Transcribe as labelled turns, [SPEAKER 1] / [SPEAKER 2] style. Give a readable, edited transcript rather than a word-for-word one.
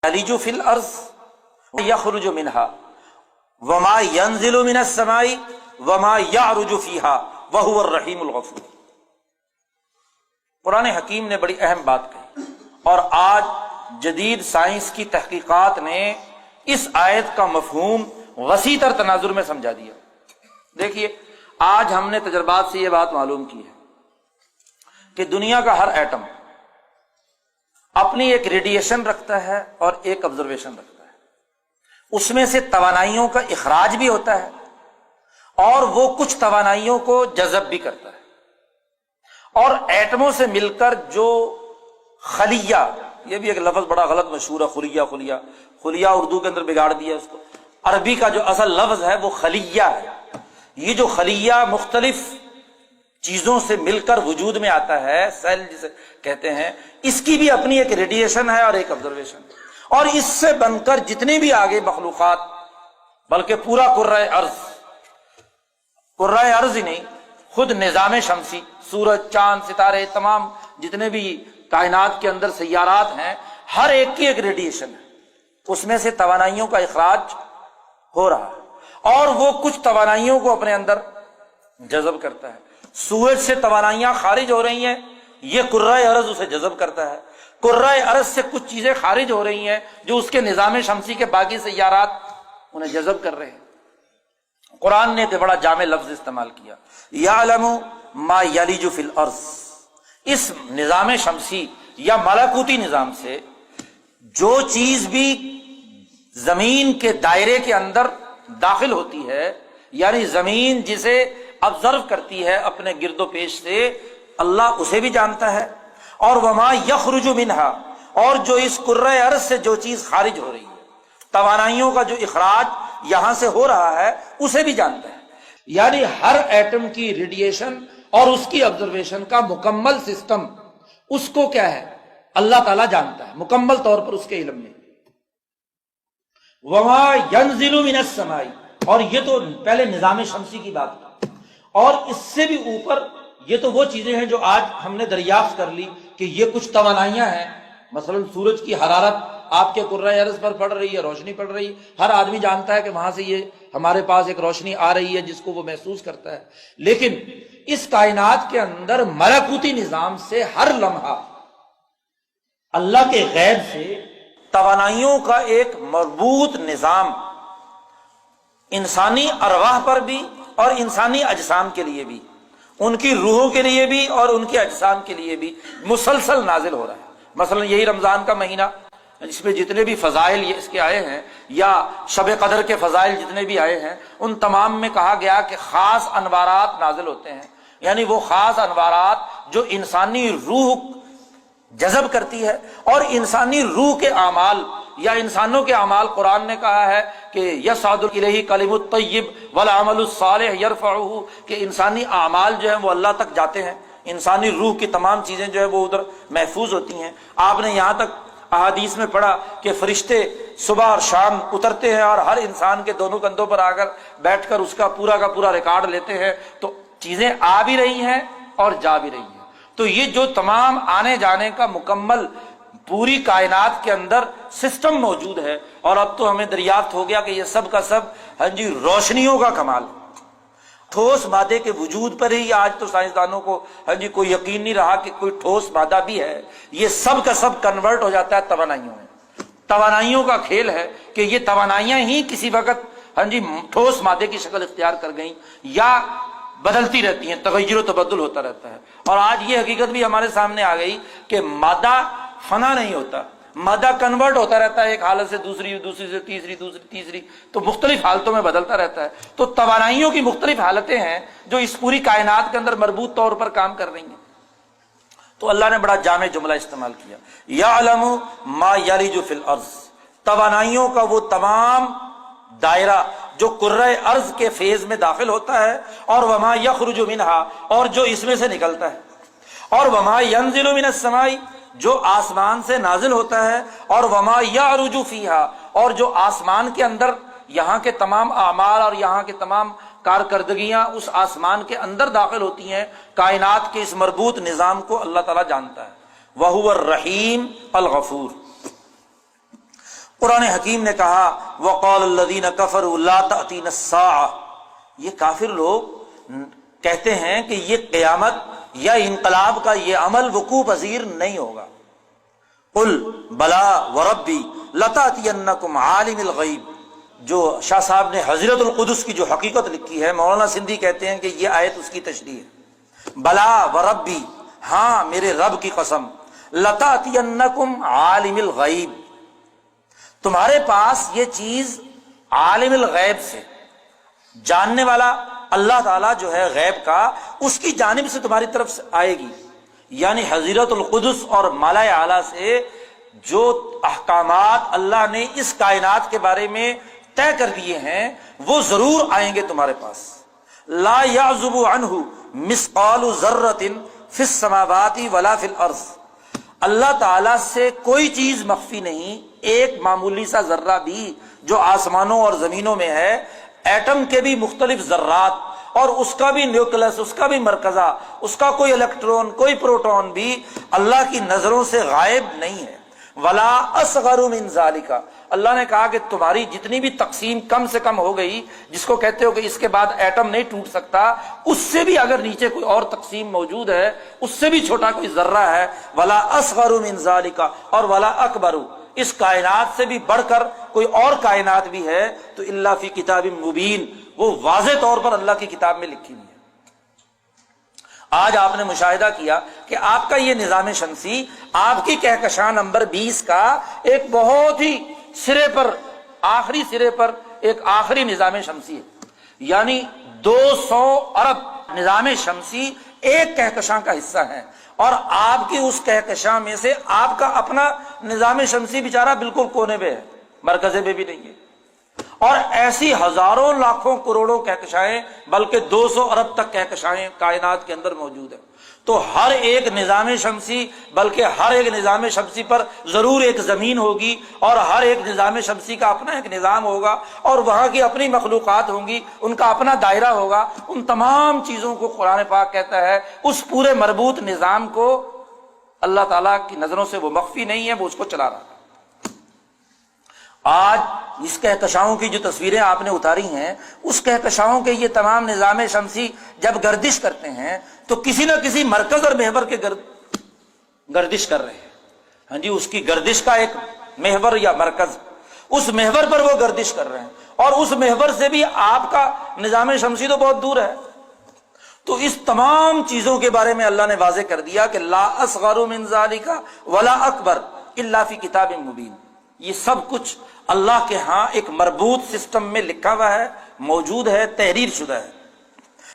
[SPEAKER 1] یلج فی الارض یخرج منها وما ینزل من السماء وما یعرج فیها وهو الرحیم الغفور۔ قرآن حکیم نے بڑی اہم بات کہی، اور آج جدید سائنس کی تحقیقات نے اس آیت کا مفہوم وسیع تر تناظر میں سمجھا دیا۔ دیکھیے، آج ہم نے تجربات سے یہ بات معلوم کی ہے کہ دنیا کا ہر ایٹم اپنی ایک ریڈیشن رکھتا ہے اور ایک آبزرویشن رکھتا ہے۔ اس میں سے توانائیوں کا اخراج بھی ہوتا ہے اور وہ کچھ توانائیوں کو جذب بھی کرتا ہے، اور ایٹموں سے مل کر جو خلیہ، یہ بھی ایک لفظ بڑا غلط مشہور ہے، خلیہ اردو کے اندر بگاڑ دیا اس کو۔ عربی کا جو اصل لفظ ہے وہ خلیہ ہے۔ یہ جو خلیہ مختلف چیزوں سے مل کر وجود میں آتا ہے، سیل جسے کہتے ہیں، اس کی بھی اپنی ایک ریڈیشن ہے اور ایک آبزرویشن، اور اس سے بن کر جتنے بھی آگے مخلوقات، بلکہ پورا کرۂ ارض ہی نہیں، خود نظام شمسی، سورج، چاند، ستارے، تمام جتنے بھی کائنات کے اندر سیارات ہیں، ہر ایک کی ایک ریڈیشن ہے، اس میں سے توانائیوں کا اخراج ہو رہا ہے، اور وہ کچھ توانائیوں کو اپنے اندر جذب کرتا ہے۔ سورج سے توانائیاں خارج ہو رہی ہیں، یہ کرۂ ارض اسے جذب کرتا ہے۔ کرۂ ارض سے کچھ چیزیں خارج ہو رہی ہیں جو اس کے نظام شمسی کے باقی سیارات انہیں جذب کر رہے ہیں۔ قرآن نے بڑا جامع لفظ استعمال کیا، یعلم ما یلج فی الارض۔ اس نظام شمسی یا ملکوتی نظام سے جو چیز بھی زمین کے دائرے کے اندر داخل ہوتی ہے، یعنی زمین جسے آبزرو کرتی ہے اپنے گرد و پیش سے، اللہ اسے بھی جانتا ہے، اور وما یخرج منها، اور جو اس کرۂ ارض سے جو چیز خارج ہو رہی ہے، توانائیوں کا جو اخراج یہاں سے ہو رہا ہے، اسے بھی جانتا ہے۔ یعنی ہر ایٹم کی ریڈیشن اور اس کی آبزرویشن کا مکمل سسٹم اس کو کیا ہے، اللہ تعالیٰ جانتا ہے مکمل طور پر اس کے علم میں۔ وما ینزل من السماء، اور یہ تو پہلے نظام شمسی کی بات کی، اور اس سے بھی اوپر یہ تو وہ چیزیں ہیں جو آج ہم نے دریافت کر لی کہ یہ کچھ توانائیاں ہیں۔ مثلا سورج کی حرارت آپ کے کرۂ ارض پر پڑ رہی ہے، روشنی پڑ رہی ہے، ہر آدمی جانتا ہے کہ وہاں سے یہ ہمارے پاس ایک روشنی آ رہی ہے جس کو وہ محسوس کرتا ہے۔ لیکن اس کائنات کے اندر ملکوتی نظام سے ہر لمحہ اللہ کے غیب سے توانائیوں کا ایک مربوط نظام انسانی ارواح پر بھی اور انسانی اجسام کے لیے بھی، ان کی روحوں کے لیے بھی اور ان کے اجسام کے لیے بھی مسلسل نازل ہو رہا ہے۔ مثلا یہی رمضان کا مہینہ، اس میں جتنے بھی فضائل اس کے آئے ہیں، یا شب قدر کے فضائل جتنے بھی آئے ہیں، ان تمام میں کہا گیا کہ خاص انوارات نازل ہوتے ہیں، یعنی وہ خاص انوارات جو انسانی روح جذب کرتی ہے، اور انسانی روح کے اعمال یا انسانوں کے اعمال، قرآن نے کہا ہے کہ یصعد الیہ کلم الطیب والعمل الصالح یرفعہ، کہ انسانی اعمال جو ہیں وہ اللہ تک جاتے ہیں، انسانی روح کی تمام چیزیں جو ہے وہ ادھر محفوظ ہوتی ہیں۔ آپ نے یہاں تک احادیث میں پڑھا کہ فرشتے صبح اور شام اترتے ہیں اور ہر انسان کے دونوں کندھوں پر آ کر بیٹھ کر اس کا پورا ریکارڈ لیتے ہیں، تو چیزیں آ بھی رہی ہیں اور جا بھی رہی ہیں۔ تو یہ جو تمام آنے جانے کا مکمل پوری کائنات کے اندر سسٹم موجود ہے، اور اب تو ہمیں دریافت ہو گیا کہ یہ سب کا سب روشنیوں کا کمال، ٹھوس مادے کے وجود پر ہی آج تو سائنسدانوں کو کوئی یقین نہیں رہا کہ کوئی ٹھوس مادہ بھی ہے۔ یہ سب کا سب کنورٹ ہو جاتا ہے توانائیوں میں۔ توانائیوں کا کھیل ہے کہ یہ توانائیاں ہی کسی وقت ٹھوس مادے کی شکل اختیار کر گئیں یا بدلتی رہتی ہیں، تغیر و تبدل ہوتا رہتا ہے۔ اور آج یہ حقیقت بھی ہمارے سامنے آ گئی کہ مادہ فنا نہیں ہوتا، مادہ کنورٹ ہوتا رہتا ہے، ایک حالت سے دوسری، دوسری سے تیسری، دوسری تیسری، تو مختلف حالتوں میں بدلتا رہتا ہے۔ تو توانائیوں کی مختلف حالتیں ہیں جو اس پوری کائنات کے اندر مربوط طور پر کام کر رہی ہیں۔ تو اللہ نے بڑا جامع جملہ استعمال کیا، یعلم ما یلج فی الارض، توانائیوں کا وہ تمام دائرہ جو کرۂ ارض کے فیز میں داخل ہوتا ہے، اور وما یخرج منہا، اور جو اس میں سے نکلتا ہے، اور وما ینزل من السماء، جو آسمان سے نازل ہوتا ہے، اور وما یعرج فیہا، اور جو آسمان کے اندر یہاں کے تمام اعمال اور یہاں کے تمام کارکردگیاں اس آسمان کے اندر داخل ہوتی ہیں۔ کائنات کے اس مربوط نظام کو اللہ تعالیٰ جانتا ہے۔ وَهُوَ الرَّحِيمُ الغفور۔ قرآن حکیم نے کہا وقال الذین کفروا لا تأتینا الساعہ، یہ کافر لوگ کہتے ہیں کہ یہ قیامت یا انقلاب کا یہ عمل وقوع پذیر نہیں ہوگا۔ قل بلا وربی لتأتینکم عالم الغیب، جو شاہ صاحب نے حضرت القدس کی جو حقیقت لکھی ہے، مولانا سندھی کہتے ہیں کہ یہ آیت اس کی تشریح ہے۔ بلا وربی، ہاں میرے رب کی قسم، لتأتینکم عالم الغیب، تمہارے پاس یہ چیز عالم الغیب سے، جاننے والا اللہ تعالیٰ جو ہے غیب کا، اس کی جانب سے تمہاری طرف سے آئے گی، یعنی حضرت القدس اور مالا اعلیٰ سے جو احکامات اللہ نے اس کائنات کے بارے میں طے کر دیے ہیں وہ ضرور آئیں گے تمہارے پاس۔ لا یعزب عنہ مثقال ذرۃ فی السماوات ولا فی الارض، اللہ تعالیٰ سے کوئی چیز مخفی نہیں، ایک معمولی سا ذرہ بھی جو آسمانوں اور زمینوں میں ہے، ایٹم کے بھی مختلف ذرات اور اس کا بھی نیوکلس، اس کا بھی مرکزہ، اس کا کوئی الیکٹرون، کوئی پروٹون بھی اللہ کی نظروں سے غائب نہیں ہے۔ ولا اصغر من ذالک، اللہ نے کہا کہ تمہاری جتنی بھی تقسیم کم سے کم ہو گئی، جس کو کہتے ہو کہ اس کے بعد ایٹم نہیں ٹوٹ سکتا، اس سے بھی اگر نیچے کوئی اور تقسیم موجود ہے، اس سے بھی چھوٹا کوئی ذرہ ہے، ولا اصغر من ذالک، اور ولا اکبر، اس کائنات سے بھی بڑھ کر کوئی اور کائنات بھی ہے تو الا فی کتاب مبین، وہ واضح طور پر اللہ کی کتاب میں لکھی ہوئی ہے۔ آج آپ نے مشاہدہ کیا کہ آپ کا یہ نظام شمسی آپ کی کہکشاں نمبر 20 کا ایک بہت ہی سرے پر، آخری سرے پر ایک آخری نظام شمسی ہے، یعنی 200 ارب نظام شمسی ایک کہکشاں کا حصہ ہے، اور آپ کی اس کہکشاں میں سے آپ کا اپنا نظام شمسی بیچارہ بالکل کونے پہ ہے، مرکزے پہ بھی نہیں ہے، اور ایسی ہزاروں لاکھوں کروڑوں کہکشائیں، بلکہ 200 ارب تک کہکشائیں کائنات کے اندر موجود ہیں۔ تو ہر ایک نظام شمسی، بلکہ ہر ایک نظام شمسی پر ضرور ایک زمین ہوگی، اور ہر ایک نظام شمسی کا اپنا ایک نظام ہوگا، اور وہاں کی اپنی مخلوقات ہوں گی، ان کا اپنا دائرہ ہوگا۔ ان تمام چیزوں کو قرآن پاک کہتا ہے اس پورے مربوط نظام کو اللہ تعالیٰ کی نظروں سے وہ مخفی نہیں ہے، وہ اس کو چلا رہا ہے۔ آج اس کہکشاؤں کی جو تصویریں آپ نے اتاری ہیں، اس کہکشاؤں کے یہ تمام نظام شمسی جب گردش کرتے ہیں تو کسی نہ کسی مرکز اور محور کے گردش کر رہے ہیں۔ ہاں جی، اس کی گردش کا ایک محور یا مرکز، اس محور پر وہ گردش کر رہے ہیں، اور اس محور سے بھی آپ کا نظام شمسی تو بہت دور ہے۔ تو اس تمام چیزوں کے بارے میں اللہ نے واضح کر دیا کہ لا اصغر من ذالک ولا اکبر الا فی کتاب مبین، یہ سب کچھ اللہ کے ہاں ایک مربوط سسٹم میں لکھا ہوا ہے، موجود ہے، تحریر شدہ ہے۔